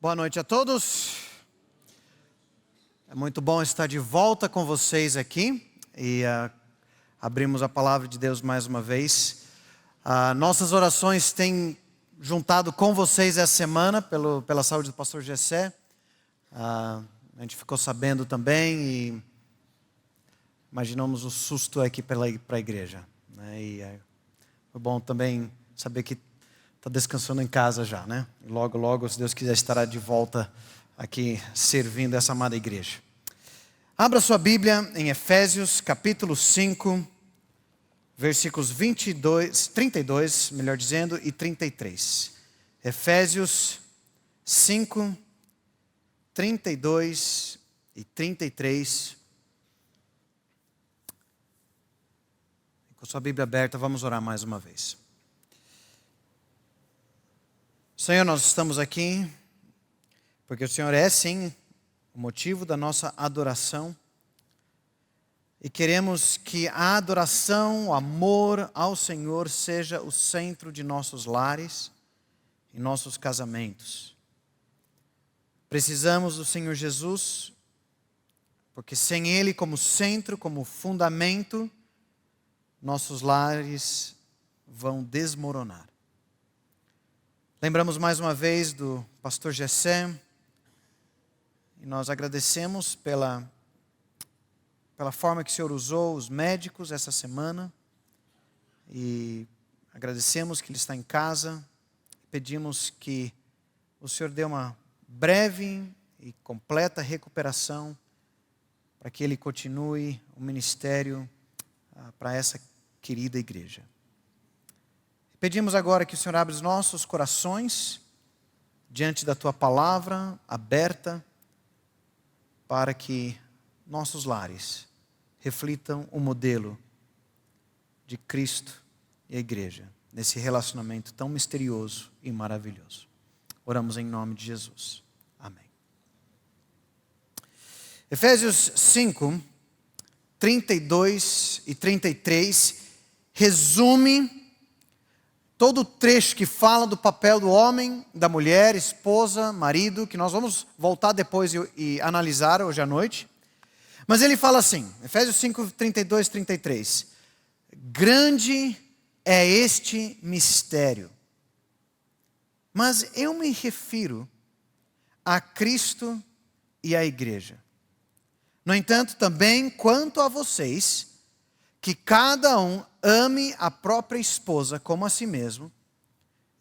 Boa noite a todos. É muito bom estar de volta com vocês aqui e abrimos a palavra de Deus mais uma vez. Nossas orações têm juntado com vocês essa semana pela saúde do pastor Gessé. A gente ficou sabendo também e imaginamos o susto aqui para a igreja, né? E foi bom também saber que está descansando em casa já, né? E logo, se Deus quiser, estará de volta aqui servindo essa amada igreja. Abra sua Bíblia em Efésios capítulo 5, versículos 32, melhor dizendo, e 33. Efésios 5, 32 e 33. Com sua Bíblia aberta, vamos orar mais uma vez. Senhor, nós estamos aqui porque o Senhor é sim o motivo da nossa adoração e queremos que a adoração, o amor ao Senhor seja o centro de nossos lares e nossos casamentos. Precisamos do Senhor Jesus, porque sem Ele como centro, como fundamento, nossos lares vão desmoronar. Lembramos mais uma vez do pastor Gessé e nós agradecemos pela forma que o Senhor usou os médicos essa semana e agradecemos que ele está em casa. Pedimos que o Senhor dê uma breve e completa recuperação para que ele continue o ministério para essa querida igreja. Pedimos agora que o Senhor abra os nossos corações diante da Tua palavra aberta para que nossos lares reflitam o modelo de Cristo e a igreja nesse relacionamento tão misterioso e maravilhoso. Oramos em nome de Jesus. Amém. Efésios 5, 32 e 33 resume todo o trecho que fala do papel do homem, da mulher, esposa, marido, que nós vamos voltar depois e analisar hoje à noite. Mas ele fala assim, Efésios 5, 32, 33. Grande é este mistério, mas eu me refiro a Cristo e à igreja. No entanto, também quanto a vocês, que cada um ame a própria esposa como a si mesmo,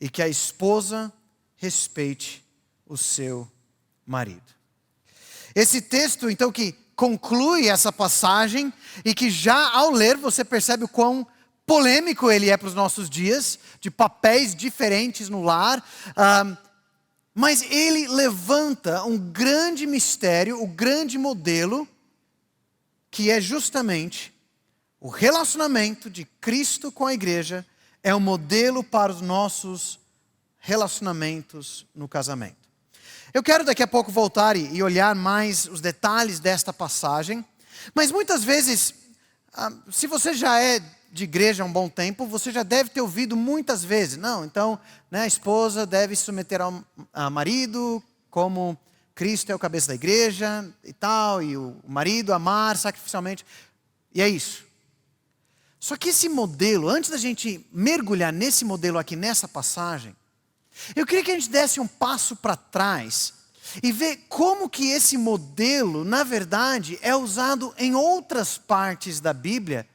e que a esposa respeite o seu marido. Esse texto, então, que conclui essa passagem, e que já ao ler você percebe o quão polêmico ele é para os nossos dias, de papéis diferentes no lar, mas ele levanta um grande mistério, o grande modelo, que é justamente o relacionamento de Cristo com a igreja é um modelo para os nossos relacionamentos no casamento. Eu quero daqui a pouco voltar e olhar mais os detalhes desta passagem, mas muitas vezes, se você já é de igreja há um bom tempo, você já deve ter ouvido muitas vezes, não, então, né, a esposa deve se submeter ao marido como Cristo é o cabeça da igreja e tal, e o marido amar sacrificialmente, e é isso. Só que esse modelo, antes da gente mergulhar nesse modelo aqui nessa passagem, eu queria que a gente desse um passo para trás e ver como que esse modelo, na verdade, é usado em outras partes da Bíblia,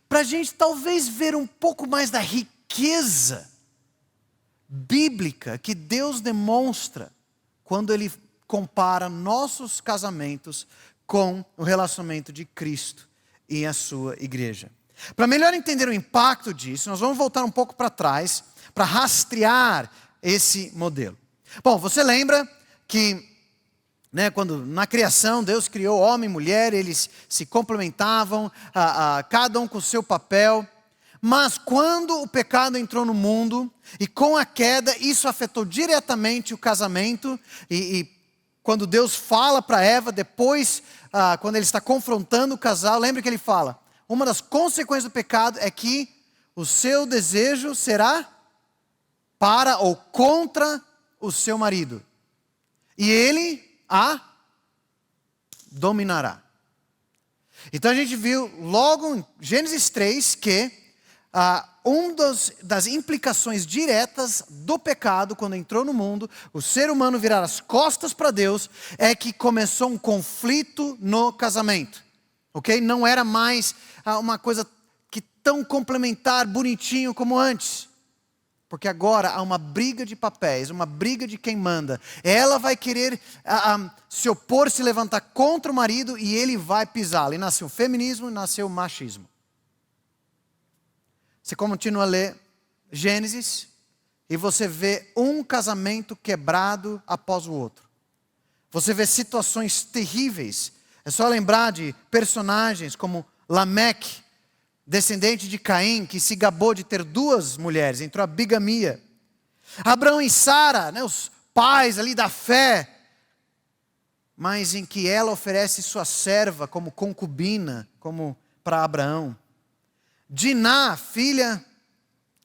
para a gente talvez ver um pouco mais da riqueza bíblica que Deus demonstra quando Ele compara nossos casamentos com o relacionamento de Cristo e a sua igreja. Para melhor entender o impacto disso, nós vamos voltar um pouco para trás, para rastrear esse modelo. Bom, você lembra que, quando na criação Deus criou homem e mulher, eles se complementavam, cada um com o seu papel, mas quando o pecado entrou no mundo, e com a queda, isso afetou diretamente o casamento, e quando Deus fala para Eva, depois, quando Ele está confrontando o casal, lembra que Ele fala, uma das consequências do pecado é que o seu desejo será para ou contra o seu marido. e ele a dominará. Então a gente viu logo em Gênesis 3 que das implicações diretas do pecado, quando entrou no mundo, o ser humano virar as costas para Deus, é que começou um conflito no casamento. Ok? Não era mais uma coisa que tão complementar, bonitinho como antes. Porque agora há uma briga de papéis, uma briga de quem manda. Ela vai querer se opor, se levantar contra o marido e ele vai pisá-la. E nasceu o feminismo e nasceu o machismo. Você continua a ler Gênesis e você vê um casamento quebrado após o outro. Você vê situações terríveis. É só lembrar de personagens como Lameque, descendente de Caim, que se gabou de ter 2 mulheres, entrou a bigamia. Abraão e Sara, né, os pais ali da fé, mas em que ela oferece sua serva como concubina, como para Abraão. Diná, filha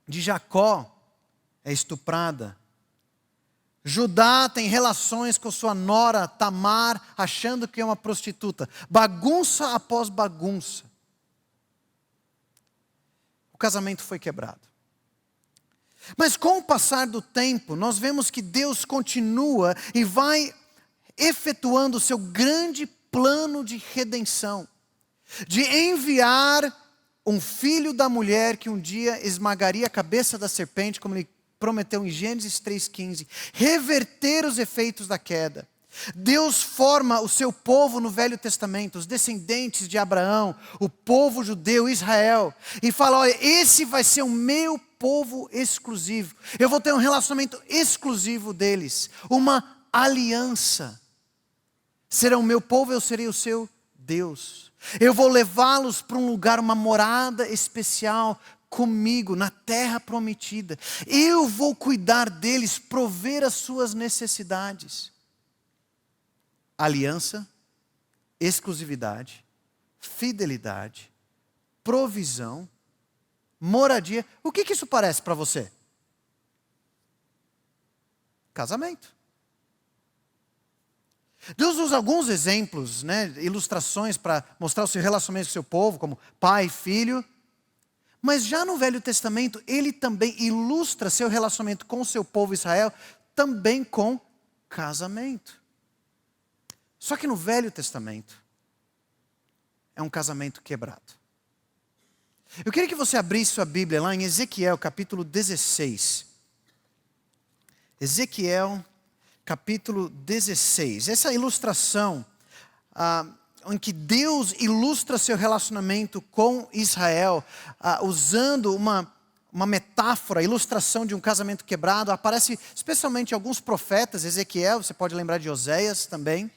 de Jacó, é estuprada. Judá tem relações com sua nora Tamar, achando que é uma prostituta. Bagunça após bagunça. O casamento foi quebrado. Mas com o passar do tempo, nós vemos que Deus continua e vai efetuando o seu grande plano de redenção. De enviar um filho da mulher que um dia esmagaria a cabeça da serpente, como ele prometeu em Gênesis 3,15. Reverter os efeitos da queda. Deus forma o seu povo no Velho Testamento, os descendentes de Abraão, o povo judeu, Israel, e fala: olha, esse vai ser o meu povo exclusivo, eu vou ter um relacionamento exclusivo deles, uma aliança, serão o meu povo, eu serei o seu Deus, eu vou levá-los para um lugar, uma morada especial comigo, na terra prometida, eu vou cuidar deles, prover as suas necessidades. Aliança, exclusividade, fidelidade, provisão, moradia. O que isso parece para você? Casamento. Deus usa alguns exemplos, né, ilustrações para mostrar o seu relacionamento com o seu povo, como pai e filho. Mas já no Velho Testamento, ele também ilustra seu relacionamento com o seu povo Israel, também com casamento. Só que no Velho Testamento, é um casamento quebrado. Eu queria que você abrisse sua Bíblia lá em Ezequiel, capítulo 16. Ezequiel, capítulo 16. Essa ilustração, em que Deus ilustra seu relacionamento com Israel, usando uma metáfora, ilustração de um casamento quebrado, aparece especialmente em alguns profetas, Ezequiel, você pode lembrar de Oséias também.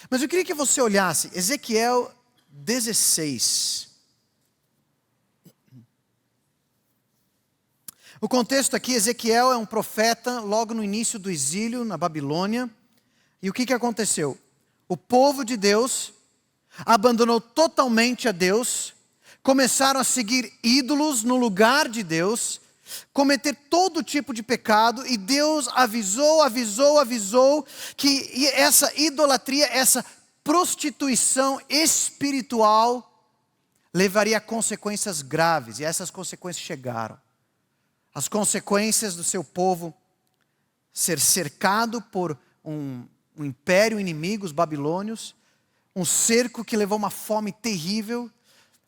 Mas eu queria que você olhasse, Ezequiel 16. O contexto aqui, Ezequiel é um profeta logo no início do exílio na Babilônia. E o que aconteceu? O povo de Deus abandonou totalmente a Deus, começaram a seguir ídolos no lugar de Deus, cometer todo tipo de pecado, e Deus avisou que essa idolatria, essa prostituição espiritual levaria a consequências graves, e essas consequências chegaram. As consequências do seu povo ser cercado por um império inimigo, os babilônios, um cerco que levou a uma fome terrível,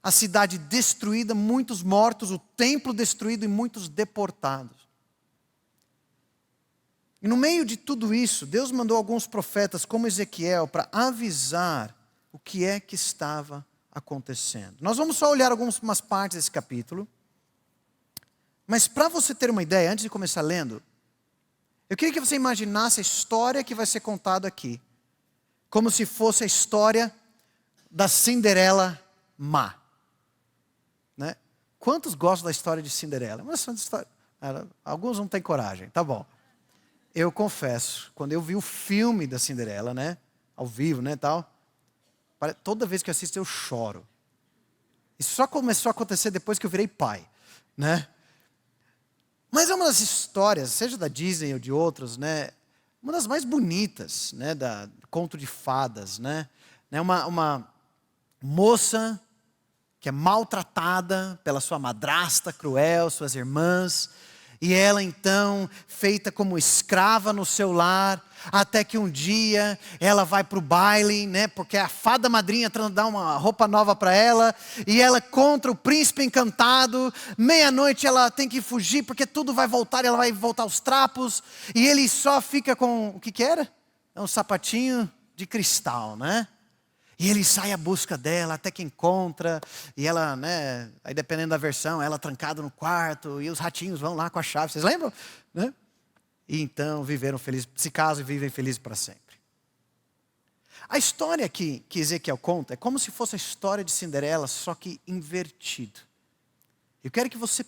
a cidade destruída, muitos mortos, o templo destruído e muitos deportados. E no meio de tudo isso, Deus mandou alguns profetas como Ezequiel para avisar o que é que estava acontecendo. Nós vamos só olhar algumas partes desse capítulo, mas para você ter uma ideia, antes de começar lendo, eu queria que você imaginasse a história que vai ser contada aqui, como se fosse a história da Cinderela má. Né? Quantos gostam da história de Cinderela? Mas alguns não têm coragem, tá bom. Eu confesso, quando eu vi o filme da Cinderela, né, ao vivo, né, tal, toda vez que eu assisto eu choro. Isso só começou a acontecer depois que eu virei pai, né? Mas é uma das histórias, seja da Disney ou de outros, né, uma das mais bonitas, né, da conto de fadas, né? Uma moça que é maltratada pela sua madrasta cruel, suas irmãs, e ela então, feita como escrava no seu lar, até que um dia ela vai para o baile, né, porque a fada madrinha dá uma roupa nova para ela, e ela contra o príncipe encantado, meia-noite ela tem que fugir, porque tudo vai voltar, ela vai voltar aos trapos, e ele só fica com, o que que era? É um sapatinho de cristal, né? E ele sai à busca dela, até que encontra, e ela, né, aí dependendo da versão, ela trancada no quarto, e os ratinhos vão lá com a chave, vocês lembram? Né? E então viveram felizes, se casam e vivem felizes para sempre. A história que Ezequiel conta é como se fosse a história de Cinderela, só que invertido. Eu quero que você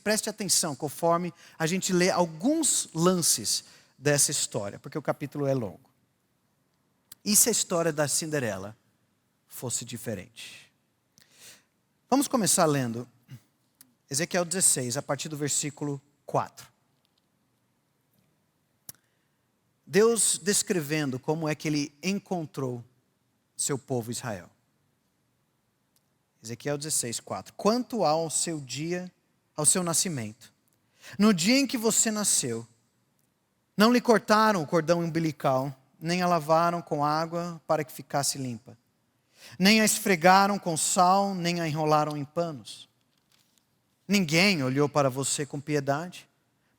preste atenção conforme a gente lê alguns lances dessa história, porque o capítulo é longo. E se a história da Cinderela fosse diferente? Vamos começar lendo Ezequiel 16, a partir do versículo 4. Deus descrevendo como é que ele encontrou seu povo Israel. Ezequiel 16, 4. Quanto ao seu dia, ao seu nascimento, no dia em que você nasceu, não lhe cortaram o cordão umbilical, nem a lavaram com água para que ficasse limpa, nem a esfregaram com sal, nem a enrolaram em panos. Ninguém olhou para você com piedade,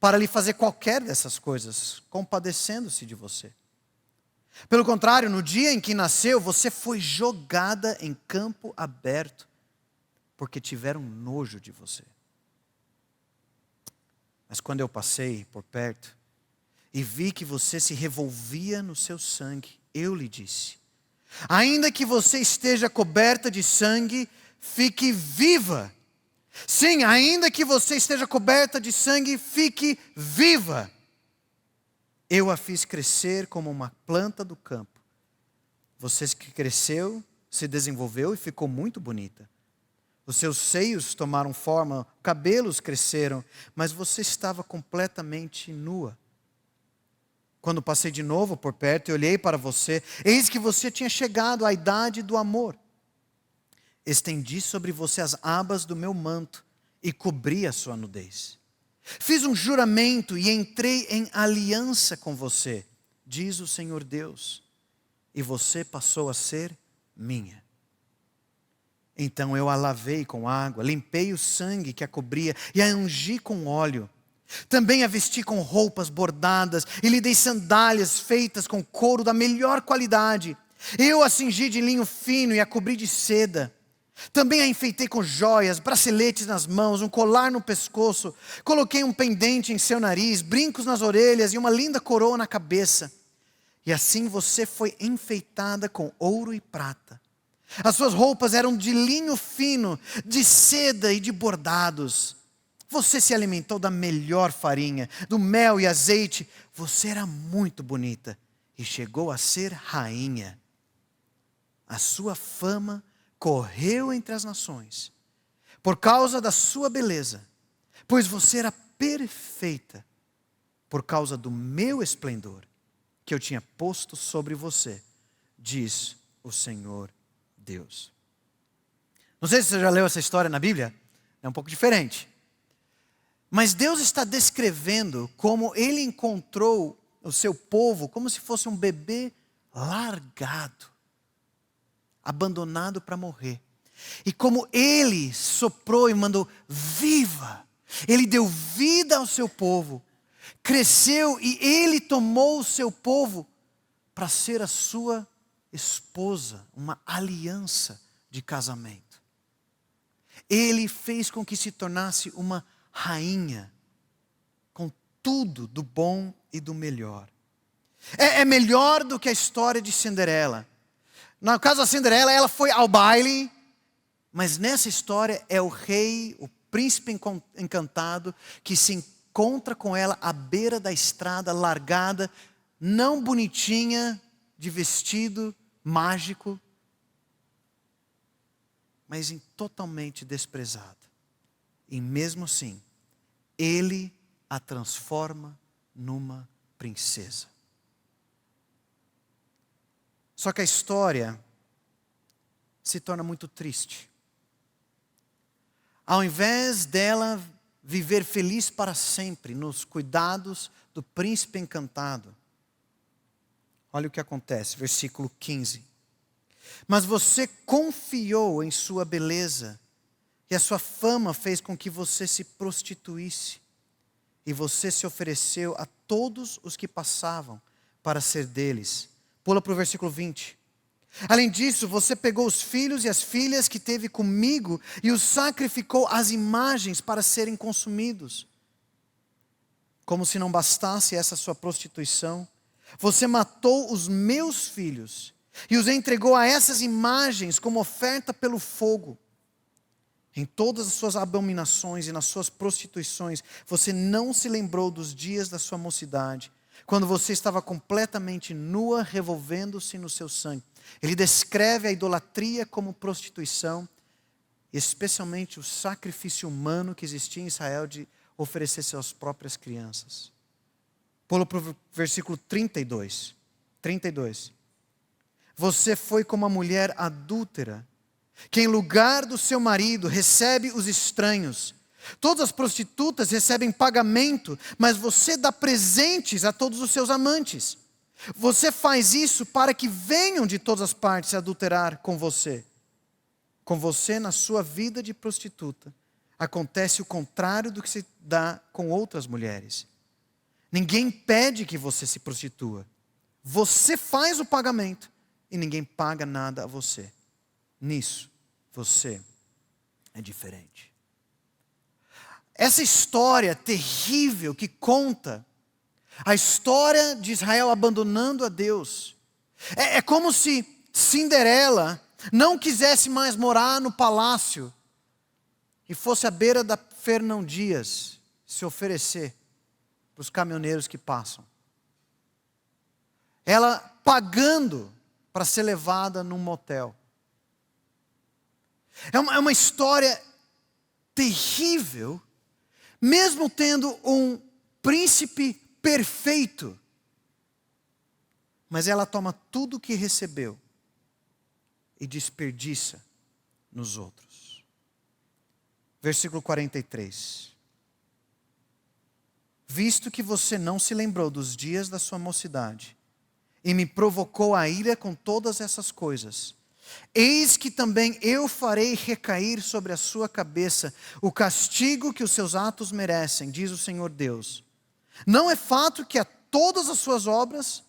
para lhe fazer qualquer dessas coisas, compadecendo-se de você. Pelo contrário, no dia em que nasceu, você foi jogada em campo aberto, porque tiveram nojo de você. Mas quando eu passei por perto e vi que você se revolvia no seu sangue, eu lhe disse: ainda que você esteja coberta de sangue, fique viva. Sim, ainda que você esteja coberta de sangue, fique viva. Eu a fiz crescer como uma planta do campo. Você que cresceu, se desenvolveu e ficou muito bonita. Os seus seios tomaram forma, cabelos cresceram, mas você estava completamente nua. Quando passei de novo por perto e olhei para você, eis que você tinha chegado à idade do amor. Estendi sobre você as abas do meu manto e cobri a sua nudez. Fiz um juramento e entrei em aliança com você, diz o Senhor Deus, e você passou a ser minha. Então eu a lavei com água, limpei o sangue que a cobria e a ungi com óleo. Também a vesti com roupas bordadas e lhe dei sandálias feitas com couro da melhor qualidade. Eu a cingi de linho fino e a cobri de seda. Também a enfeitei com joias, braceletes nas mãos, um colar no pescoço. Coloquei um pendente em seu nariz, brincos nas orelhas e uma linda coroa na cabeça. E assim você foi enfeitada com ouro e prata. As suas roupas eram de linho fino, de seda e de bordados. Você se alimentou da melhor farinha, do mel e azeite. Você era muito bonita e chegou a ser rainha. A sua fama correu entre as nações, por causa da sua beleza, pois você era perfeita, por causa do meu esplendor, que eu tinha posto sobre você, diz o Senhor Deus. Não sei se você já leu essa história na Bíblia, é um pouco diferente. Mas Deus está descrevendo como Ele encontrou o seu povo como se fosse um bebê largado, abandonado para morrer. E como Ele soprou e mandou viva, Ele deu vida ao seu povo, cresceu e Ele tomou o seu povo para ser a sua esposa, uma aliança de casamento. Ele fez com que se tornasse uma rainha, com tudo do bom e do melhor. É melhor do que a história de Cinderela. No caso da Cinderela, ela foi ao baile, mas nessa história é o rei, o príncipe encantado, que se encontra com ela à beira da estrada, largada, não bonitinha, de vestido mágico, mas totalmente desprezada. E mesmo assim, ele a transforma numa princesa. Só que a história se torna muito triste. Ao invés dela viver feliz para sempre nos cuidados do príncipe encantado, olha o que acontece, versículo 15. Mas você confiou em sua beleza, e a sua fama fez com que você se prostituísse, e você se ofereceu a todos os que passavam para ser deles. Pula para o versículo 20. Além disso, você pegou os filhos e as filhas que teve comigo e os sacrificou às imagens para serem consumidos. Como se não bastasse essa sua prostituição, você matou os meus filhos e os entregou a essas imagens como oferta pelo fogo. Em todas as suas abominações e nas suas prostituições, você não se lembrou dos dias da sua mocidade, quando você estava completamente nua, revolvendo-se no seu sangue. Ele descreve a idolatria como prostituição, especialmente o sacrifício humano que existia em Israel de oferecer suas próprias crianças. Pula para o versículo 32. Você foi como a mulher adúltera, que em lugar do seu marido recebe os estranhos. Todas as prostitutas recebem pagamento, mas você dá presentes a todos os seus amantes. Você faz isso para que venham de todas as partes adulterar com você. Com você, na sua vida de prostituta, acontece o contrário do que se dá com outras mulheres. Ninguém pede que você se prostitua. Você faz o pagamento e ninguém paga nada a você. Nisso, você é diferente. Essa história terrível que conta a história de Israel abandonando a Deus. É como se Cinderela não quisesse mais morar no palácio e fosse à beira da Fernão Dias se oferecer para os caminhoneiros que passam. Ela pagando para ser levada num motel. É uma história terrível, mesmo tendo um príncipe perfeito. Mas ela toma tudo o que recebeu e desperdiça nos outros. Versículo 43. Visto que você não se lembrou dos dias da sua mocidade e me provocou a ira com todas essas coisas, eis que também eu farei recair sobre a sua cabeça o castigo que os seus atos merecem, diz o Senhor Deus. Não é fato que a todas as suas obras,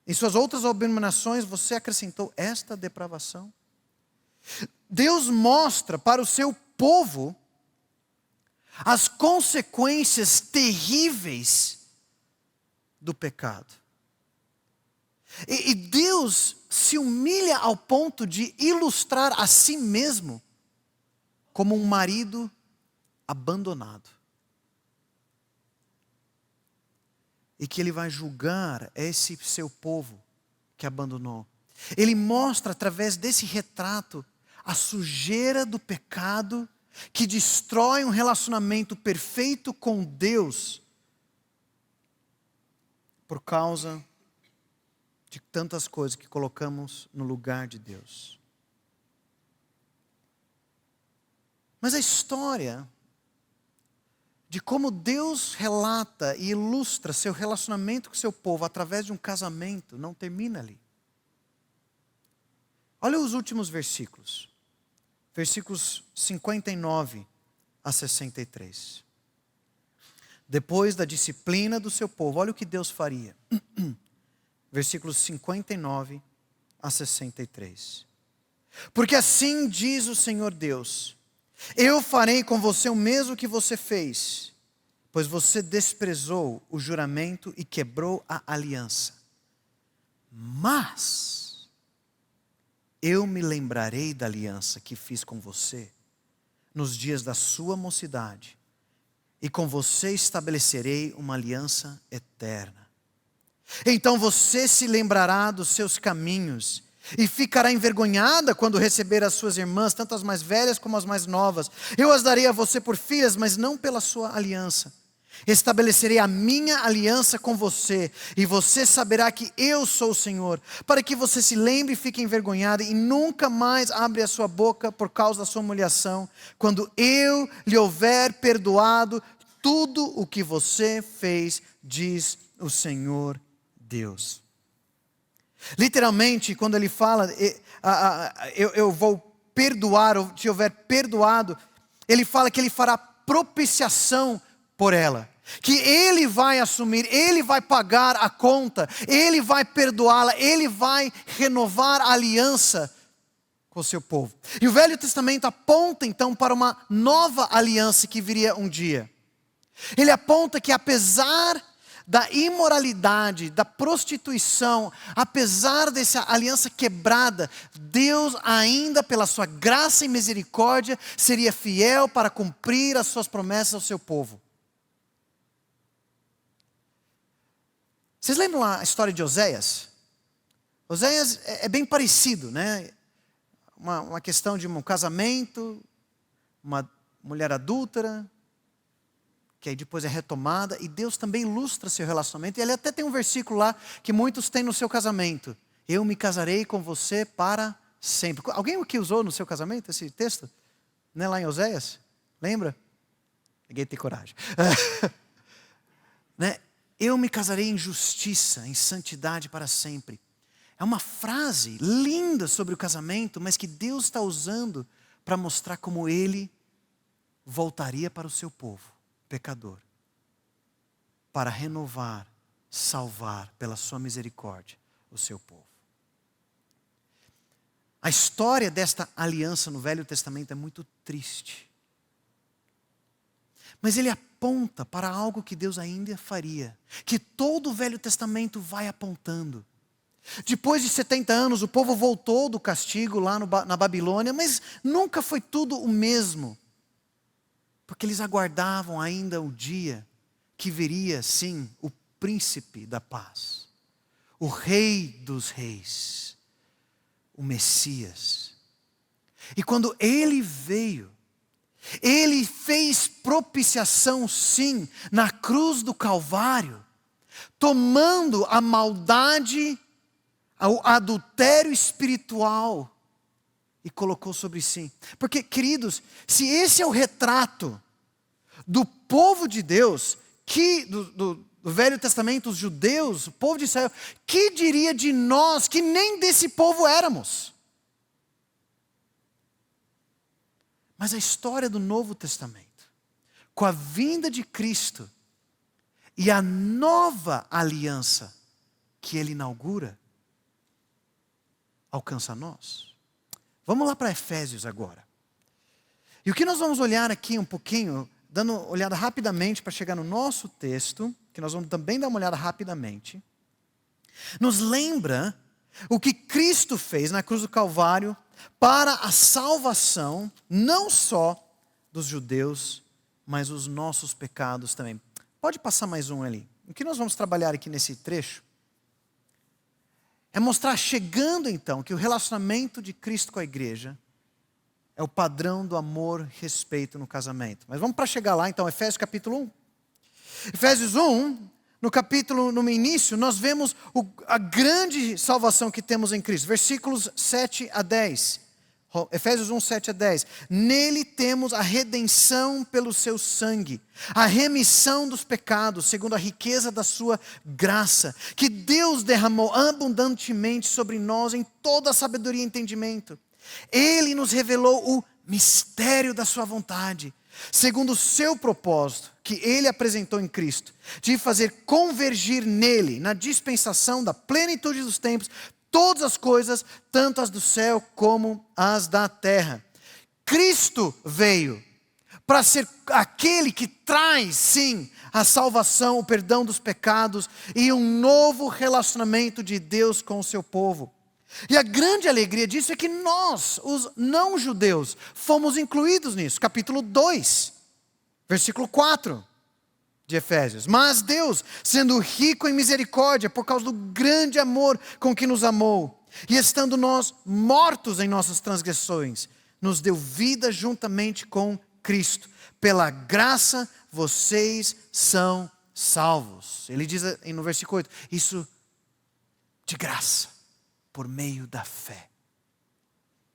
em suas outras abominações, você acrescentou esta depravação? Deus mostra para o seu povo as consequências terríveis do pecado. E Deus se humilha ao ponto de ilustrar a si mesmo como um marido abandonado. E que Ele vai julgar esse seu povo que abandonou. Ele mostra através desse retrato a sujeira do pecado que destrói um relacionamento perfeito com Deus por causa de tantas coisas que colocamos no lugar de Deus. Mas a história de como Deus relata e ilustra seu relacionamento com seu povo através de um casamento não termina ali. Olha os últimos versículos. Versículos 59 a 63. Depois da disciplina do seu povo, olha o que Deus faria. Versículos 59 a 63. Porque assim diz o Senhor Deus: eu farei com você o mesmo que você fez, pois você desprezou o juramento e quebrou a aliança. Mas eu me lembrarei da aliança que fiz com você nos dias da sua mocidade, e com você estabelecerei uma aliança eterna. Então você se lembrará dos seus caminhos e ficará envergonhada quando receber as suas irmãs, tanto as mais velhas como as mais novas. Eu as darei a você por filhas, mas não pela sua aliança. Estabelecerei a minha aliança com você, e você saberá que eu sou o Senhor, para que você se lembre e fique envergonhado, e nunca mais abra a sua boca por causa da sua humilhação, quando eu lhe houver perdoado tudo o que você fez, diz o Senhor Deus. Literalmente, quando ele fala, eu vou perdoar, ou te houver perdoado, ele fala que ele fará propiciação por ela. Que ele vai assumir, ele vai pagar a conta, ele vai perdoá-la, ele vai renovar a aliança com o seu povo. E o Velho Testamento aponta então para uma nova aliança que viria um dia. Ele aponta que apesar da imoralidade, da prostituição, apesar dessa aliança quebrada, Deus ainda pela sua graça e misericórdia seria fiel para cumprir as suas promessas ao seu povo. Vocês lembram a história de Oséias? Oséias é bem parecido, né? Uma questão de um casamento, uma mulher adúltera, que aí depois é retomada, e Deus também ilustra seu relacionamento, e ele até tem um versículo lá, que muitos têm no seu casamento: eu me casarei com você para sempre. Alguém aqui usou no seu casamento esse texto? Né, lá em Oséias? Lembra? Ninguém tem coragem. Né? Eu me casarei em justiça, em santidade para sempre. É uma frase linda sobre o casamento, mas que Deus está usando para mostrar como Ele voltaria para o seu povo, pecador, para renovar, salvar pela sua misericórdia o seu povo. A história desta aliança no Velho Testamento é muito triste. Mas ele aponta para algo que Deus ainda faria, que todo o Velho Testamento vai apontando. Depois de 70 anos, o povo voltou do castigo lá na Babilônia, mas nunca foi tudo o mesmo. Porque eles aguardavam ainda o dia que viria, sim, o príncipe da paz, o rei dos reis, o Messias. E quando ele veio, ele fez propiciação, sim, na cruz do Calvário, tomando a maldade, o adultério espiritual e colocou sobre si. Porque, queridos, se esse é o retrato do povo de Deus, do Velho Testamento, os judeus, o povo de Israel, que diria de nós que nem desse povo éramos? Mas a história do Novo Testamento, com a vinda de Cristo e a nova aliança que Ele inaugura, alcança nós. Vamos lá para Efésios agora. E o que nós vamos olhar aqui um pouquinho, dando uma olhada rapidamente para chegar no nosso texto, que nós vamos também dar uma olhada rapidamente, nos lembra o que Cristo fez na cruz do Calvário para a salvação, não só dos judeus, mas os nossos pecados também. Pode passar mais um ali. O que nós vamos trabalhar aqui nesse trecho é mostrar, chegando então, que o relacionamento de Cristo com a igreja é o padrão do amor e respeito no casamento. Mas vamos para chegar lá então, Efésios capítulo 1. Efésios 1, no início, nós vemos a grande salvação que temos em Cristo. Versículos 7 a 10. Efésios 1, 7 a 10. Nele temos a redenção pelo seu sangue, a remissão dos pecados, segundo a riqueza da sua graça, que Deus derramou abundantemente sobre nós em toda a sabedoria e entendimento. Ele nos revelou o mistério da sua vontade, segundo o seu propósito, que Ele apresentou em Cristo, de fazer convergir nele, na dispensação da plenitude dos tempos, todas as coisas, tanto as do céu como as da terra. Cristo veio para ser aquele que traz, sim, a salvação, o perdão dos pecados e um novo relacionamento de Deus com o seu povo. E a grande alegria disso é que nós, os não-judeus, fomos incluídos nisso. Capítulo 2, versículo 4 de Efésios. Mas Deus, sendo rico em misericórdia, por causa do grande amor com que nos amou, e estando nós mortos em nossas transgressões, nos deu vida juntamente com Cristo. Pela graça vocês são salvos. Ele diz no versículo 8, isso de graça, por meio da fé.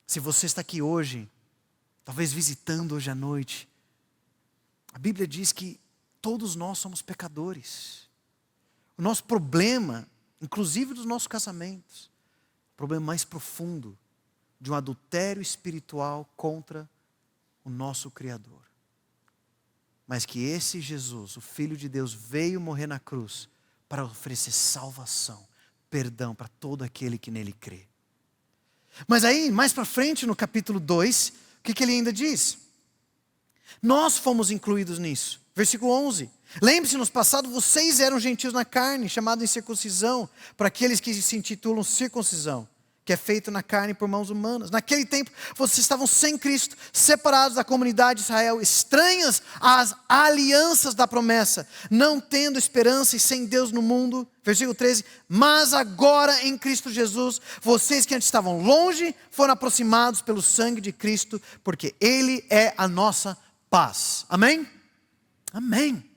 Se você está aqui hoje, talvez visitando hoje à noite, a Bíblia diz que todos nós somos pecadores. O nosso problema, inclusive dos nossos casamentos, o problema mais profundo de um adultério espiritual contra o nosso Criador. Mas que esse Jesus, o Filho de Deus, veio morrer na cruz para oferecer salvação, perdão para todo aquele que nele crê. Mas aí, mais para frente, no capítulo 2, o que ele ainda diz? Nós fomos incluídos nisso. Versículo 11. Lembre-se, no passado vocês eram gentios na carne, chamados em circuncisão, para aqueles que se intitulam circuncisão, que é feito na carne por mãos humanas. Naquele tempo, vocês estavam sem Cristo, separados da comunidade de Israel, estranhas às alianças da promessa, não tendo esperança e sem Deus no mundo. Versículo 13. Mas agora em Cristo Jesus, vocês que antes estavam longe, foram aproximados pelo sangue de Cristo, porque Ele é a nossa paz. Amém? Amém.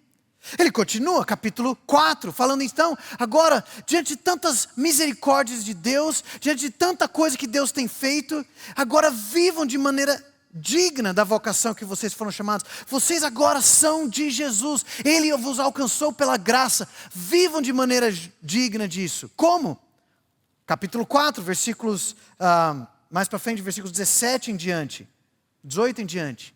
Ele continua, capítulo 4, falando então, agora, diante de tantas misericórdias de Deus, diante de tanta coisa que Deus tem feito, agora vivam de maneira digna da vocação que vocês foram chamados. Vocês agora são de Jesus, Ele vos alcançou pela graça, vivam de maneira digna disso. Como? Capítulo 4, versículos, mais para frente, versículos 17 em diante, 18 em diante.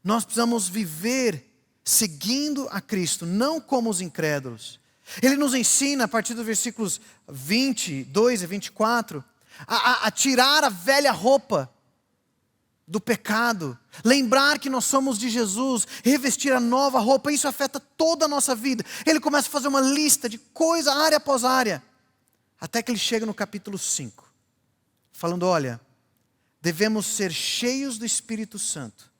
Nós precisamos viver seguindo a Cristo, não como os incrédulos. Ele nos ensina, a partir dos versículos 22 e 24, a tirar a velha roupa do pecado, lembrar que nós somos de Jesus, revestir a nova roupa. Isso afeta toda a nossa vida. Ele começa a fazer uma lista de coisa, área após área, até que ele chega no capítulo 5, falando, olha, devemos ser cheios do Espírito Santo,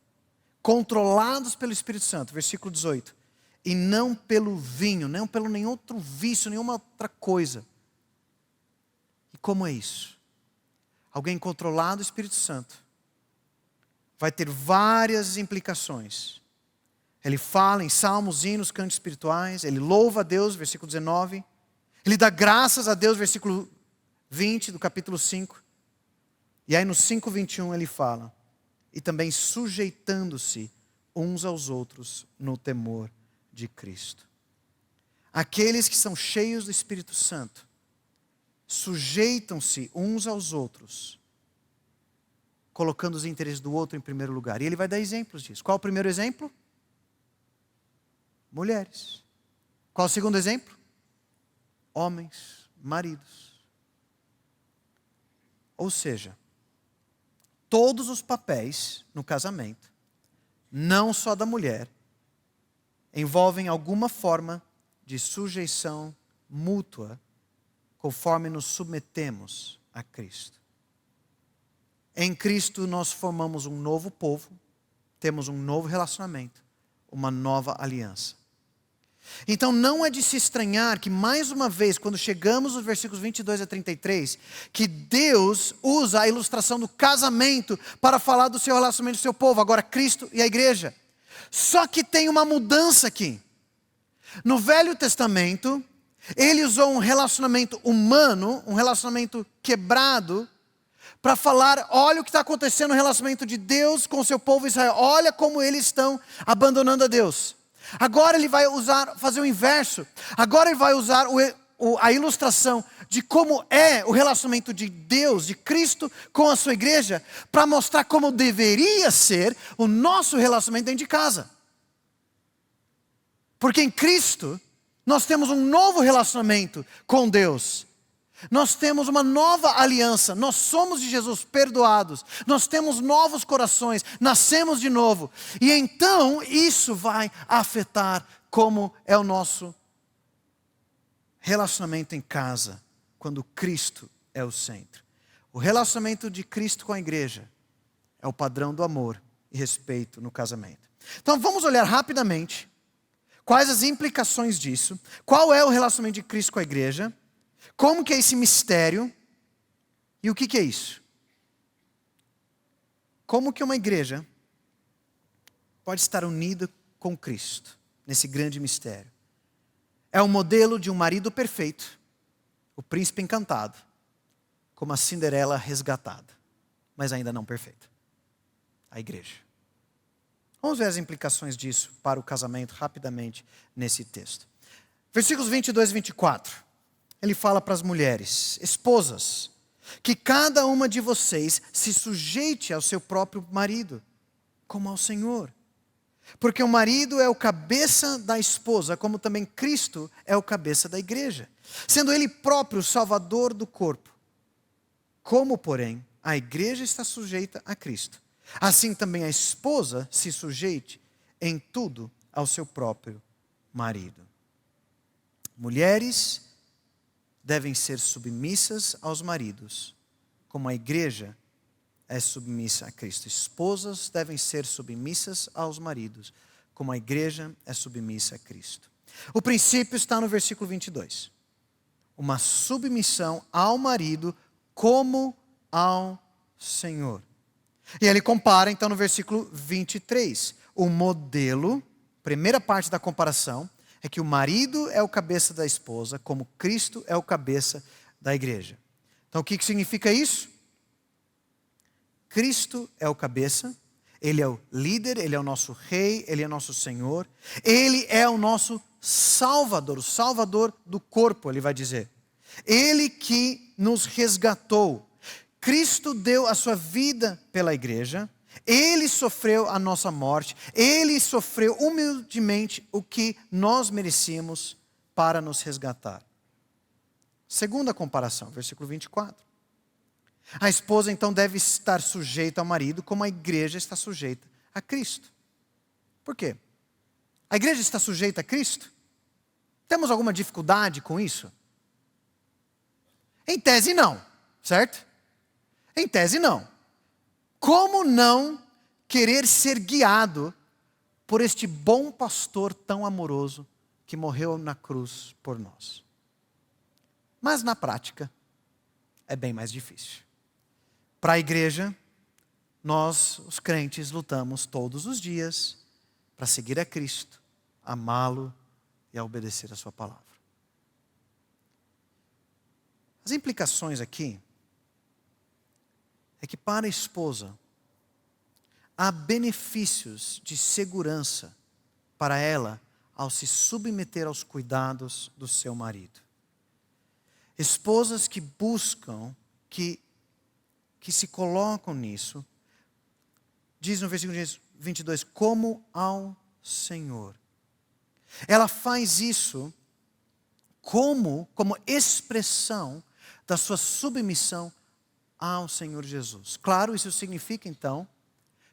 controlados pelo Espírito Santo, versículo 18, e não pelo vinho, não pelo nenhum outro vício, nenhuma outra coisa. E como é isso? Alguém controlado do Espírito Santo vai ter várias implicações. Ele fala em salmos, hinos, cantos espirituais, ele louva a Deus, versículo 19, ele dá graças a Deus, versículo 20 do capítulo 5, e aí no 5:21 ele fala, e também sujeitando-se uns aos outros no temor de Cristo. Aqueles que são cheios do Espírito Santo sujeitam-se uns aos outros, colocando os interesses do outro em primeiro lugar. E ele vai dar exemplos disso. Qual o primeiro exemplo? Mulheres. Qual o segundo exemplo? Homens, maridos. Ou seja, todos os papéis no casamento, não só da mulher, envolvem alguma forma de sujeição mútua, conforme nos submetemos a Cristo. Em Cristo nós formamos um novo povo, temos um novo relacionamento, uma nova aliança. Então não é de se estranhar que mais uma vez, quando chegamos aos versículos 22 a 33, que Deus usa a ilustração do casamento para falar do seu relacionamento do seu povo, agora Cristo e a igreja. Só que tem uma mudança aqui. No Velho Testamento, ele usou um relacionamento humano, um relacionamento quebrado, para falar, olha o que está acontecendo no relacionamento de Deus com o seu povo Israel, olha como eles estão abandonando a Deus. Agora ele vai fazer o inverso. Agora ele vai usar a ilustração de como é o relacionamento de Deus, de Cristo com a sua igreja, para mostrar como deveria ser o nosso relacionamento dentro de casa. Porque em Cristo nós temos um novo relacionamento com Deus. Nós temos uma nova aliança, nós somos de Jesus perdoados, nós temos novos corações, nascemos de novo. E então isso vai afetar como é o nosso relacionamento em casa, quando Cristo é o centro. O relacionamento de Cristo com a igreja é o padrão do amor e respeito no casamento. Então vamos olhar rapidamente quais as implicações disso, qual é o relacionamento de Cristo com a igreja, como que é esse mistério e o que é isso? Como que uma igreja pode estar unida com Cristo, nesse grande mistério. É o modelo de um marido perfeito, o príncipe encantado, como a Cinderela resgatada, mas ainda não perfeita. A igreja. Vamos ver as implicações disso para o casamento rapidamente nesse texto. Versículos 22 e 24. Ele fala para as mulheres: esposas, que cada uma de vocês se sujeite ao seu próprio marido, como ao Senhor. Porque o marido é o cabeça da esposa, como também Cristo é o cabeça da igreja, sendo ele próprio o salvador do corpo. Como, porém, a igreja está sujeita a Cristo, assim também a esposa se sujeite em tudo ao seu próprio marido. Mulheres devem ser submissas aos maridos, como a igreja é submissa a Cristo. Esposas devem ser submissas aos maridos, como a igreja é submissa a Cristo. O princípio está no versículo 22. Uma submissão ao marido como ao Senhor. E ele compara então no versículo 23. O modelo, primeira parte da comparação, é que o marido é o cabeça da esposa, como Cristo é o cabeça da igreja. Então o que significa isso? Cristo é o cabeça, Ele é o líder, Ele é o nosso rei, Ele é o nosso Senhor. Ele é o nosso Salvador, o Salvador do corpo, ele vai dizer. Ele que nos resgatou. Cristo deu a sua vida pela igreja. Ele sofreu a nossa morte. Ele sofreu humildemente o que nós merecíamos para nos resgatar. Segunda comparação, versículo 24. A esposa então deve estar sujeita ao marido como a igreja está sujeita a Cristo. Por quê? A igreja está sujeita a Cristo? Temos alguma dificuldade com isso? Em tese não, certo? Em tese não. Como não querer ser guiado por este bom pastor tão amoroso que morreu na cruz por nós? Mas na prática é bem mais difícil. Para a igreja, nós, os crentes, lutamos todos os dias para seguir a Cristo, amá-lo e a obedecer a sua palavra. As implicações aqui é que para a esposa há benefícios de segurança para ela ao se submeter aos cuidados do seu marido. Esposas que buscam, que se colocam nisso, diz no versículo 22, como ao Senhor. Ela faz isso como expressão da sua submissão ao Senhor Jesus. Claro, isso significa então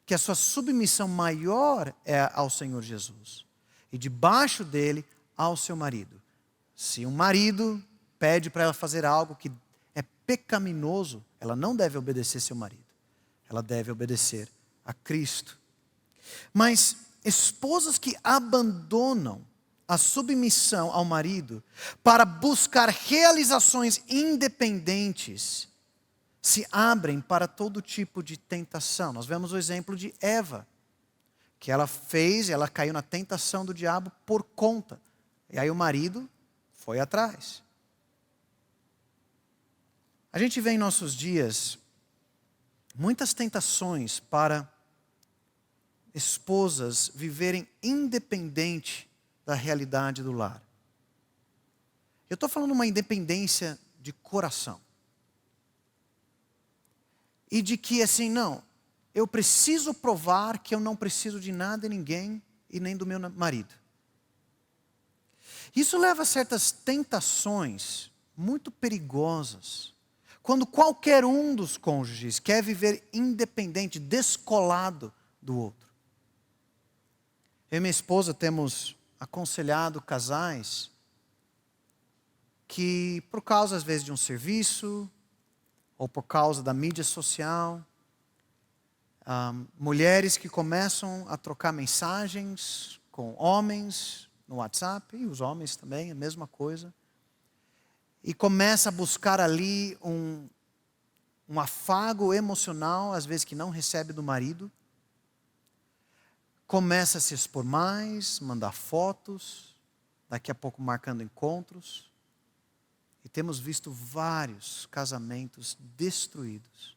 que a sua submissão maior é ao Senhor Jesus. E debaixo dele ao seu marido. Se um marido pede para ela fazer algo que é pecaminoso, ela não deve obedecer seu marido. Ela deve obedecer a Cristo. Mas esposas que abandonam a submissão ao marido para buscar realizações independentes se abrem para todo tipo de tentação. Nós vemos o exemplo de Eva, que ela caiu na tentação do diabo por conta. E aí o marido foi atrás. A gente vê em nossos dias muitas tentações para esposas viverem independente da realidade do lar. Eu estou falando uma independência de coração. E de que assim, não, eu preciso provar que eu não preciso de nada e ninguém e nem do meu marido. Isso leva a certas tentações muito perigosas. Quando qualquer um dos cônjuges quer viver independente, descolado do outro. Eu e minha esposa temos aconselhado casais que, por causa às vezes de um serviço, ou por causa da mídia social, mulheres que começam a trocar mensagens com homens no WhatsApp, e os homens também, a mesma coisa, e começa a buscar ali um afago emocional, às vezes que não recebe do marido, começa a se expor mais, mandar fotos, daqui a pouco marcando encontros. E temos visto vários casamentos destruídos.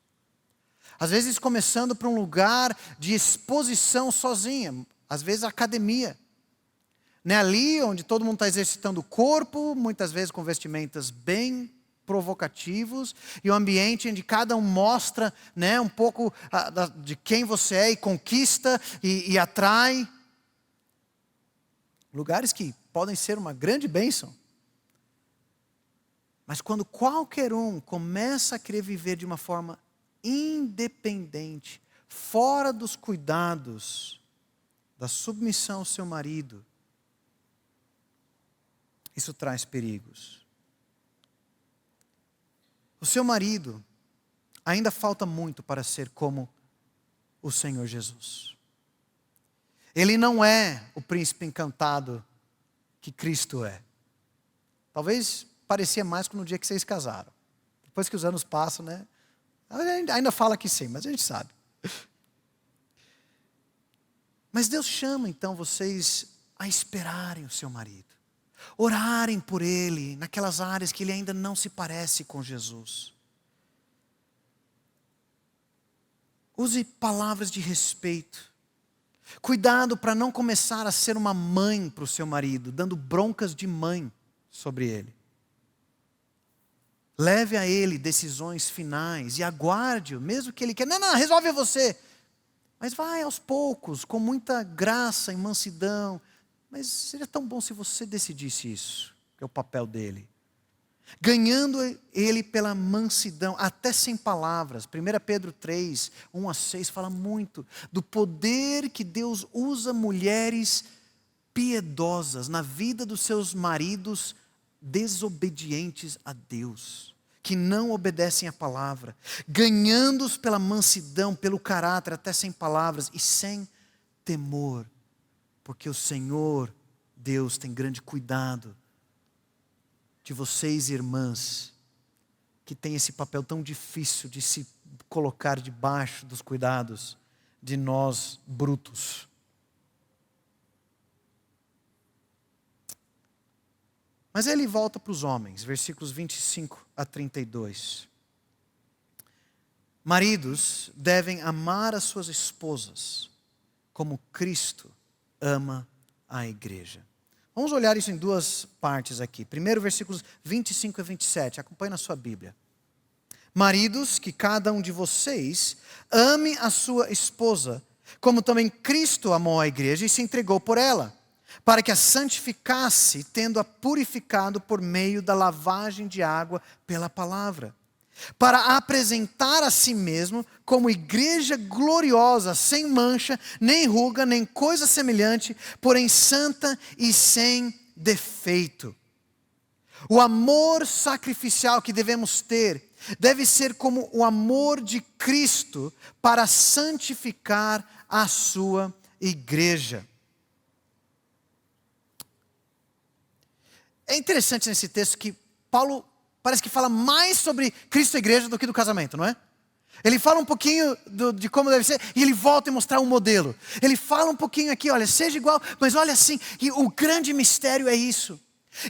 Às vezes começando por um lugar de exposição sozinha, às vezes academia. Né? Ali onde todo mundo está exercitando o corpo, muitas vezes com vestimentas bem provocativos, e um ambiente onde cada um mostra, né, um pouco de quem você é e conquista e atrai. Lugares que podem ser uma grande bênção. Mas quando qualquer um começa a querer viver de uma forma independente, fora dos cuidados, da submissão ao seu marido, isso traz perigos. O seu marido ainda falta muito para ser como o Senhor Jesus. Ele não é o príncipe encantado que Cristo é. Talvez parecia mais que no dia que vocês casaram. Depois que os anos passam, né? Ainda fala que sim, mas a gente sabe. Mas Deus chama então vocês a esperarem o seu marido. Orarem por ele, naquelas áreas que ele ainda não se parece com Jesus. Use palavras de respeito. Cuidado para não começar a ser uma mãe para o seu marido, dando broncas de mãe sobre ele. Leve a ele decisões finais e aguarde-o, mesmo que ele queira. Não, resolve você. Mas vai aos poucos, com muita graça e mansidão. Mas seria tão bom se você decidisse isso, que é o papel dele. Ganhando ele pela mansidão, até sem palavras. 1 Pedro 3, 1-6 fala muito do poder que Deus usa mulheres piedosas na vida dos seus maridos desobedientes a Deus, que não obedecem à palavra, ganhando-os pela mansidão, pelo caráter, até sem palavras e sem temor. Porque o Senhor, Deus, tem grande cuidado de vocês, irmãs, que têm esse papel tão difícil de se colocar debaixo dos cuidados de nós, brutos. Mas ele volta para os homens, versículos 25-32. Maridos devem amar as suas esposas, como Cristo ama a igreja. Vamos olhar isso em duas partes aqui. Primeiro, versículos 25-27. Acompanhe na sua Bíblia. Maridos, que cada um de vocês ame a sua esposa, como também Cristo amou a igreja e se entregou por ela, para que a santificasse, tendo-a purificado por meio da lavagem de água pela palavra, para apresentar a si mesmo como igreja gloriosa, sem mancha, nem ruga, nem coisa semelhante, porém santa e sem defeito. O amor sacrificial que devemos ter deve ser como o amor de Cristo para santificar a sua igreja. É interessante nesse texto que Paulo parece que fala mais sobre Cristo e a igreja do que do casamento, não é? Ele fala um pouquinho de como deve ser e ele volta a mostrar um modelo. Ele fala um pouquinho aqui, olha, seja igual, mas olha assim, e o grande mistério é isso.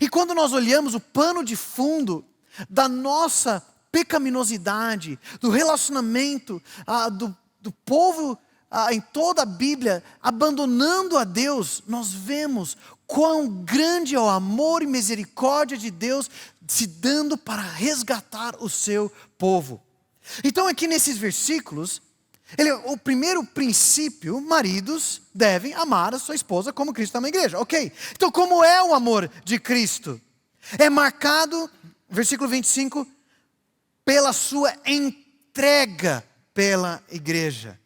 E quando nós olhamos o pano de fundo da nossa pecaminosidade, do relacionamento do povo em toda a Bíblia, abandonando a Deus, nós vemos quão grande é o amor e misericórdia de Deus se dando para resgatar o seu povo. Então aqui nesses versículos, o primeiro princípio, maridos devem amar a sua esposa como Cristo ama a igreja. Ok, então como é o amor de Cristo? É marcado, versículo 25, pela sua entrega pela igreja.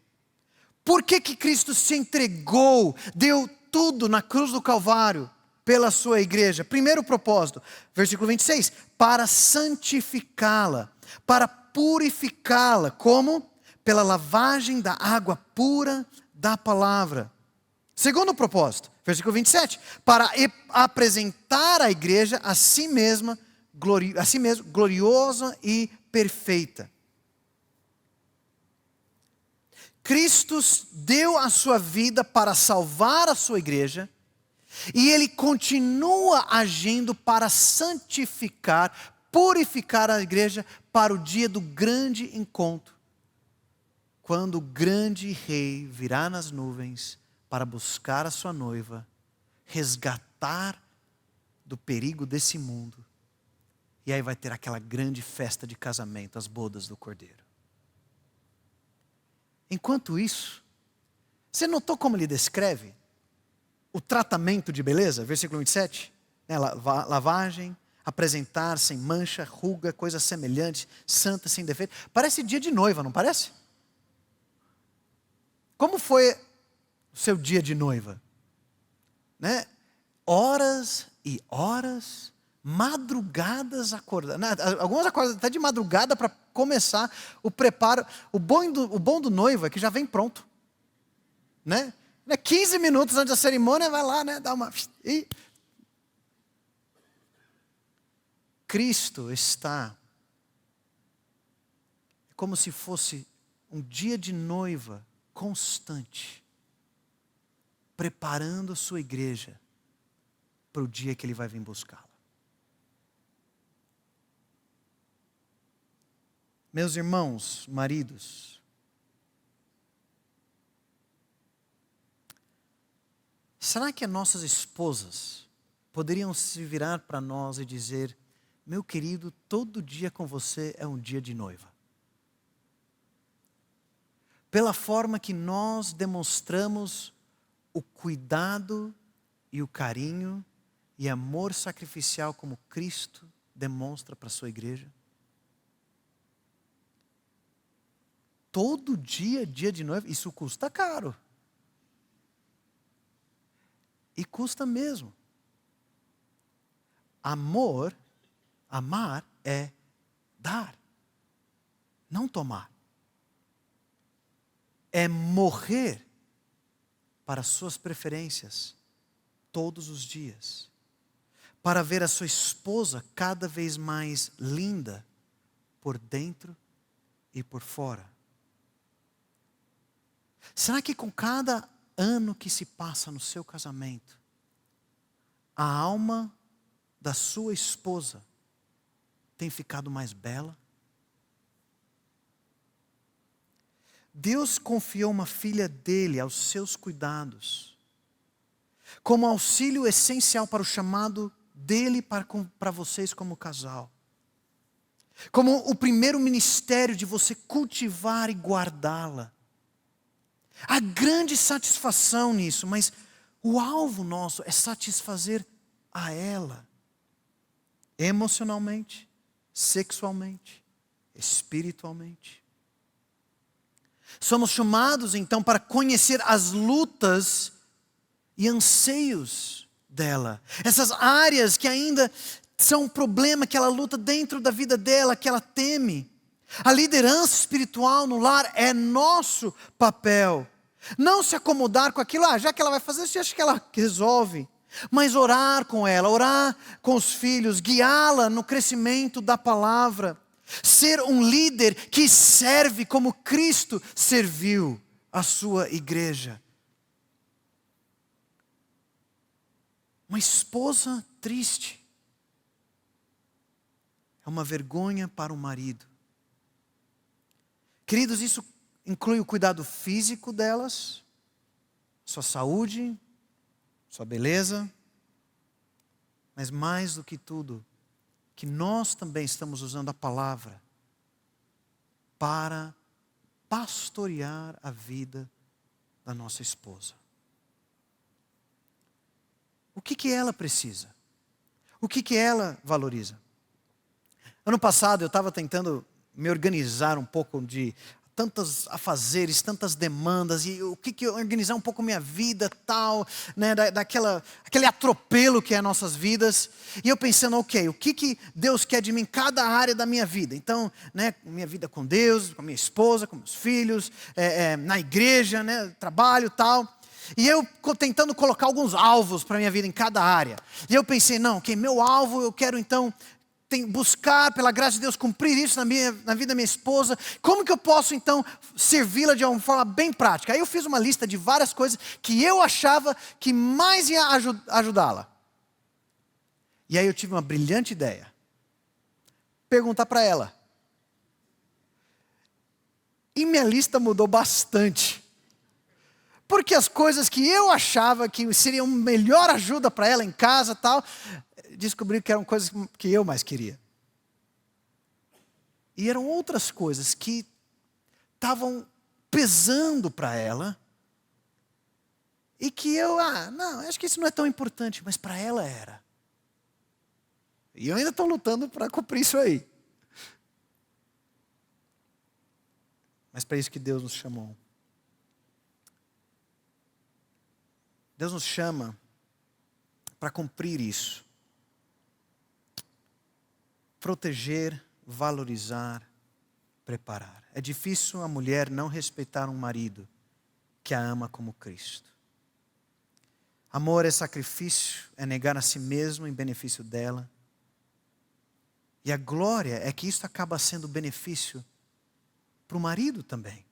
Por que Cristo se entregou, deu tudo na cruz do Calvário pela sua igreja? Primeiro propósito, versículo 26, para santificá-la, para purificá-la, como? Pela lavagem da água pura da palavra. Segundo propósito, versículo 27, para apresentar a igreja a si mesma gloriosa e perfeita. Cristo deu a sua vida para salvar a sua igreja, e Ele continua agindo para santificar, purificar a igreja para o dia do grande encontro, quando o grande rei virá nas nuvens para buscar a sua noiva, resgatar do perigo desse mundo, e aí vai ter aquela grande festa de casamento, as bodas do Cordeiro. Enquanto isso, você notou como ele descreve o tratamento de beleza? Versículo 27, lavagem, apresentar sem mancha, ruga, coisa semelhante, santa, sem defeito. Parece dia de noiva, não parece? Como foi o seu dia de noiva? Né? Horas e horas, madrugadas acordando. Algumas acordam até de madrugada para começar o preparo. O bom do noivo é que já vem pronto. Né? 15 minutos antes da cerimônia, vai lá, né? Dá uma... E... Cristo está como se fosse um dia de noiva constante, preparando a sua igreja para o dia que Ele vai vir buscá-la. Meus irmãos, maridos, será que as nossas esposas poderiam se virar para nós e dizer: meu querido, todo dia com você é um dia de noiva? Pela forma que nós demonstramos o cuidado e o carinho e amor sacrificial como Cristo demonstra para a sua igreja. Todo dia, dia de noiva, isso custa caro. E custa mesmo. Amar é dar, não tomar. É morrer para suas preferências todos os dias, para ver a sua esposa cada vez mais linda por dentro e por fora. Será que com cada ano que se passa no seu casamento, a alma da sua esposa tem ficado mais bela? Deus confiou uma filha dele aos seus cuidados, como auxílio essencial para o chamado dele para vocês como casal. Como o primeiro ministério de você cultivar e guardá-la. Há grande satisfação nisso, mas o alvo nosso é satisfazer a ela. Emocionalmente, sexualmente, espiritualmente. Somos chamados então para conhecer as lutas e anseios dela. Essas áreas que ainda são um problema que ela luta dentro da vida dela, que ela teme. A liderança espiritual no lar é nosso papel. Não se acomodar com aquilo, já que ela vai fazer isso, acho que ela resolve. Mas orar com ela, orar com os filhos, guiá-la no crescimento da palavra. Ser um líder que serve como Cristo serviu a sua igreja. Uma esposa triste é uma vergonha para o marido. Queridos, isso inclui o cuidado físico delas, sua saúde, sua beleza, mas mais do que tudo, que nós também estamos usando a palavra para pastorear a vida da nossa esposa. O que ela precisa? O que ela valoriza? Ano passado eu estava tentando me organizar um pouco de tantos afazeres, tantas demandas, e organizar um pouco minha vida, tal, né, aquele atropelo que é nossas vidas, e eu pensando, ok, o que Deus quer de mim em cada área da minha vida? Então, né, minha vida com Deus, com a minha esposa, com meus filhos, na igreja, né, trabalho, tal, e eu tentando colocar alguns alvos para a minha vida em cada área, e eu pensei, não, ok, meu alvo eu quero então buscar, pela graça de Deus, cumprir isso na vida da minha esposa? Como que eu posso, então, servi-la de uma forma bem prática? Aí eu fiz uma lista de várias coisas que eu achava que mais ia ajudá-la. E aí eu tive uma brilhante ideia. Perguntar para ela. E minha lista mudou bastante. Porque as coisas que eu achava que seriam melhor ajuda para ela em casa e tal, descobri que eram coisas que eu mais queria. E eram outras coisas que estavam pesando para ela. E que não, acho que isso não é tão importante, mas para ela era. E eu ainda estou lutando para cumprir isso aí. Mas para isso que Deus nos chamou. Deus nos chama para cumprir isso. Proteger, valorizar, preparar. É difícil a mulher não respeitar um marido que a ama como Cristo. Amor é sacrifício, é negar a si mesmo em benefício dela. E a glória é que isso acaba sendo benefício para o marido também.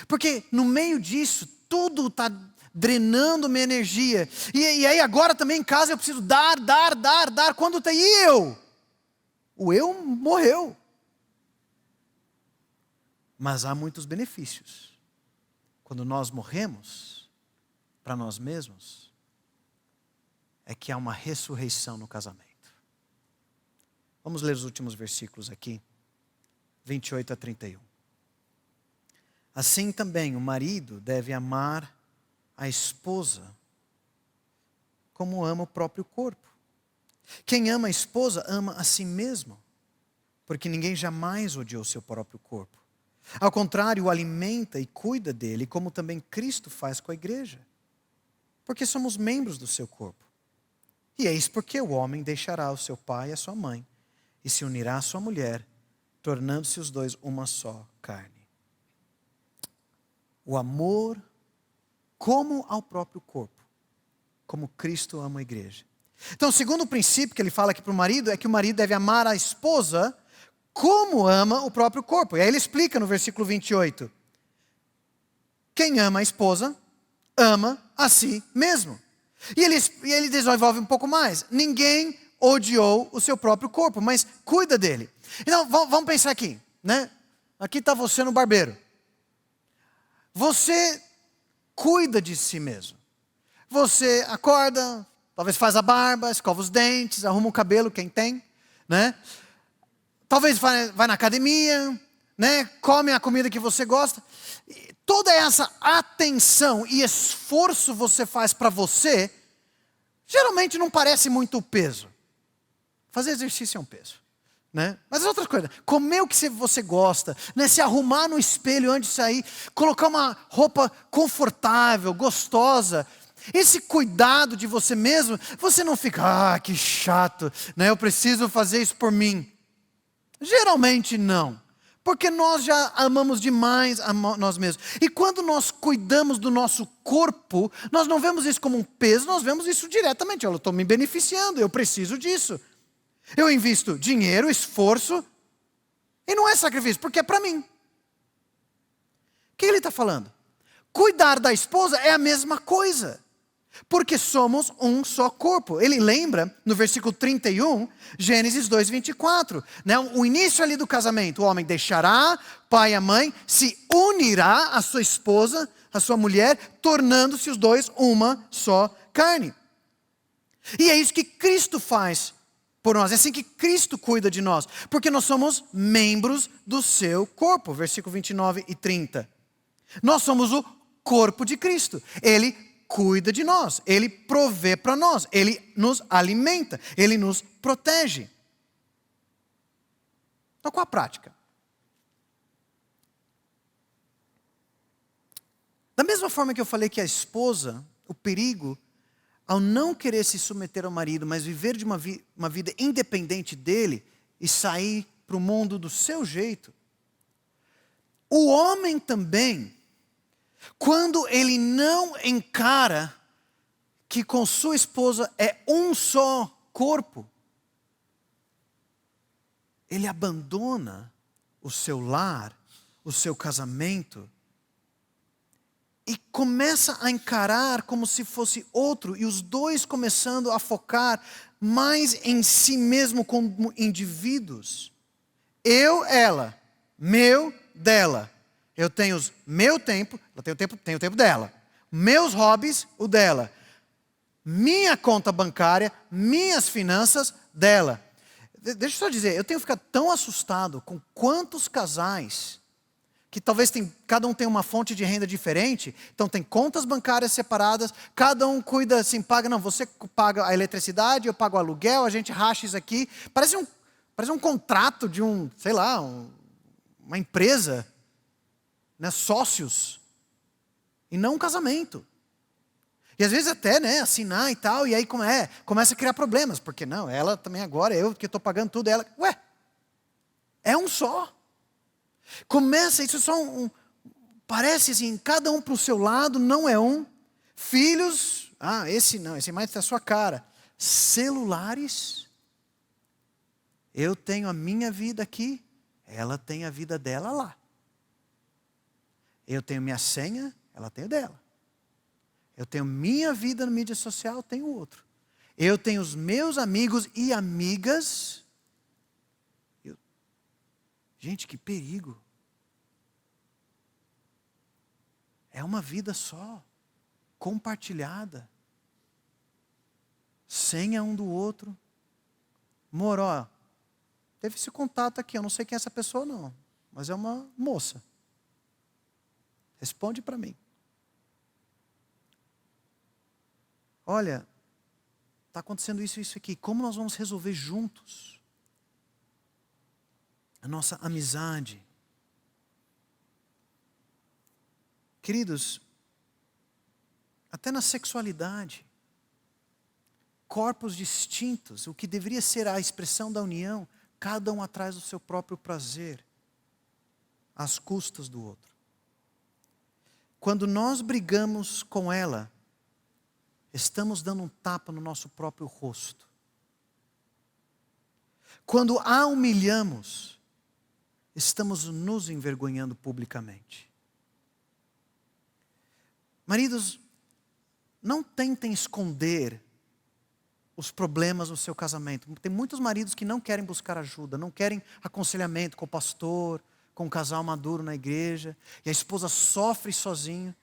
Porque no meio disso, tudo está drenando minha energia. E aí agora também em casa eu preciso dar. Quando tem eu? O eu morreu. Mas há muitos benefícios. Quando nós morremos para nós mesmos, é que há uma ressurreição no casamento. Vamos ler os últimos versículos aqui, 28 a 31. Assim também o marido deve amar a esposa como ama o próprio corpo. Quem ama a esposa ama a si mesmo, porque ninguém jamais odiou seu próprio corpo. Ao contrário, o alimenta e cuida dele, como também Cristo faz com a igreja, porque somos membros do seu corpo. E eis porque o homem deixará o seu pai e a sua mãe, e se unirá à sua mulher, tornando-se os dois uma só carne. O amor como ao próprio corpo, como Cristo ama a igreja. Então, o segundo princípio que ele fala aqui para o marido é que o marido deve amar a esposa como ama o próprio corpo. E aí ele explica no versículo 28. Quem ama a esposa, ama a si mesmo. E ele desenvolve um pouco mais. Ninguém odiou o seu próprio corpo, mas cuida dele. Então, vamos pensar aqui, né? Aqui está você no barbeiro. Você cuida de si mesmo. Você acorda, talvez faz a barba, escova os dentes, arruma o cabelo, quem tem, né? Talvez vai na academia, né? Come a comida que você gosta. E toda essa atenção e esforço você faz para você, geralmente não parece muito peso. Fazer exercício é um peso, né? Mas as outras coisas, comer o que você gosta, né? Se arrumar no espelho antes de sair, colocar uma roupa confortável, gostosa. Esse cuidado de você mesmo, você não fica, que chato, né? Eu preciso fazer isso por mim. Geralmente não, porque nós já amamos demais a nós mesmos. E quando nós cuidamos do nosso corpo, nós não vemos isso como um peso, nós vemos isso diretamente. Eu estou me beneficiando, eu preciso disso. Eu invisto dinheiro, esforço, e não é sacrifício, porque é para mim. O que ele está falando? Cuidar da esposa é a mesma coisa. Porque somos um só corpo. Ele lembra, no versículo 31, Gênesis 2:24, né? O início ali do casamento. O homem deixará pai e a mãe, se unirá à sua esposa, à sua mulher, tornando-se os dois uma só carne. E é isso que Cristo faz por nós. É assim que Cristo cuida de nós. Porque nós somos membros do seu corpo. Versículo 29 e 30. Nós somos o corpo de Cristo. Ele cuida de nós, Ele provê para nós, Ele nos alimenta, Ele nos protege. Então, qual a prática? Da mesma forma que eu falei que a esposa, o perigo, ao não querer se submeter ao marido, mas viver de uma vida independente dele e sair para o mundo do seu jeito, o homem também, quando ele não encara que com sua esposa é um só corpo, ele abandona o seu lar, o seu casamento, e começa a encarar como se fosse outro, e os dois começando a focar mais em si mesmo como indivíduos. Eu, ela, meu, dela. Eu tenho o meu tempo, ela tem o tempo dela. Meus hobbies, o dela. Minha conta bancária, minhas finanças, dela. Deixa eu só dizer, eu tenho ficado tão assustado com quantos casais que talvez cada um tenha uma fonte de renda diferente, então tem contas bancárias separadas, cada um cuida assim, paga, não, você paga a eletricidade, eu pago o aluguel, a gente racha isso aqui. Parece um contrato de sei lá, uma empresa, né, sócios, e não um casamento. E às vezes até, né, assinar e tal, e aí começa a criar problemas, porque não, ela também agora, eu que estou pagando tudo, ela, é um só. Começa, isso só parece assim, cada um para o seu lado, não é um. Filhos, esse não, esse mais está a sua cara. Celulares, eu tenho a minha vida aqui, ela tem a vida dela lá. Eu tenho minha senha, ela tem a dela. Eu tenho minha vida na mídia social, tenho outro. Eu tenho os meus amigos e amigas. Gente, que perigo. É uma vida só, compartilhada. Senha um do outro. Amor, teve esse contato aqui, eu não sei quem é essa pessoa não, mas é uma moça. Responde para mim. Olha, está acontecendo isso e isso aqui. Como nós vamos resolver juntos? A nossa amizade. Queridos, até na sexualidade, corpos distintos, o que deveria ser a expressão da união, cada um atrás do seu próprio prazer, às custas do outro. Quando nós brigamos com ela, estamos dando um tapa no nosso próprio rosto. Quando a humilhamos, estamos nos envergonhando publicamente. Maridos, não tentem esconder os problemas no seu casamento. Tem muitos maridos que não querem buscar ajuda, não querem aconselhamento com o pastor, com um casal maduro na igreja, e a esposa sofre sozinho,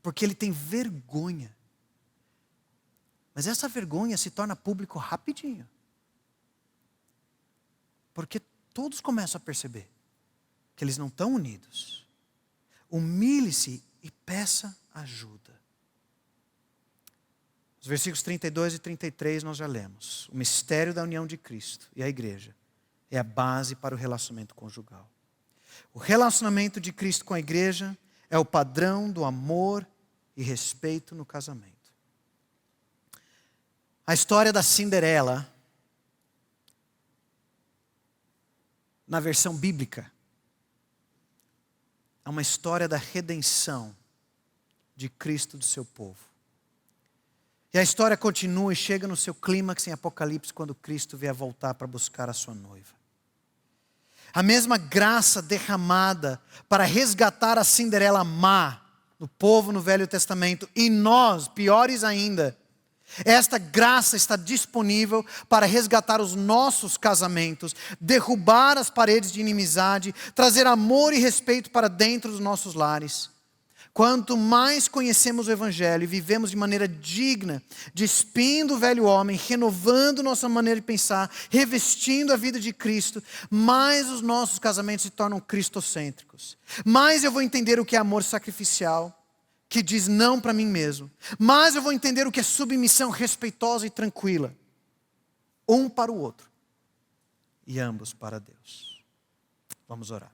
porque ele tem vergonha. Mas essa vergonha se torna público rapidinho. Porque todos começam a perceber que eles não estão unidos. Humilhe-se e peça ajuda. Os versículos 32 e 33 nós já lemos. O mistério da união de Cristo e a igreja é a base para o relacionamento conjugal. O relacionamento de Cristo com a igreja é o padrão do amor e respeito no casamento. A história da Cinderela, na versão bíblica, é uma história da redenção de Cristo do seu povo. E a história continua e chega no seu clímax em Apocalipse, quando Cristo vier voltar para buscar a sua noiva. A mesma graça derramada para resgatar a Cinderela má, no povo no Velho Testamento, e nós, piores ainda, esta graça está disponível para resgatar os nossos casamentos, derrubar as paredes de inimizade, trazer amor e respeito para dentro dos nossos lares. Quanto mais conhecemos o Evangelho e vivemos de maneira digna, despindo o velho homem, renovando nossa maneira de pensar, revestindo a vida de Cristo, mais os nossos casamentos se tornam cristocêntricos. Mais eu vou entender o que é amor sacrificial, que diz não para mim mesmo. Mais eu vou entender o que é submissão respeitosa e tranquila. Um para o outro. E ambos para Deus. Vamos orar.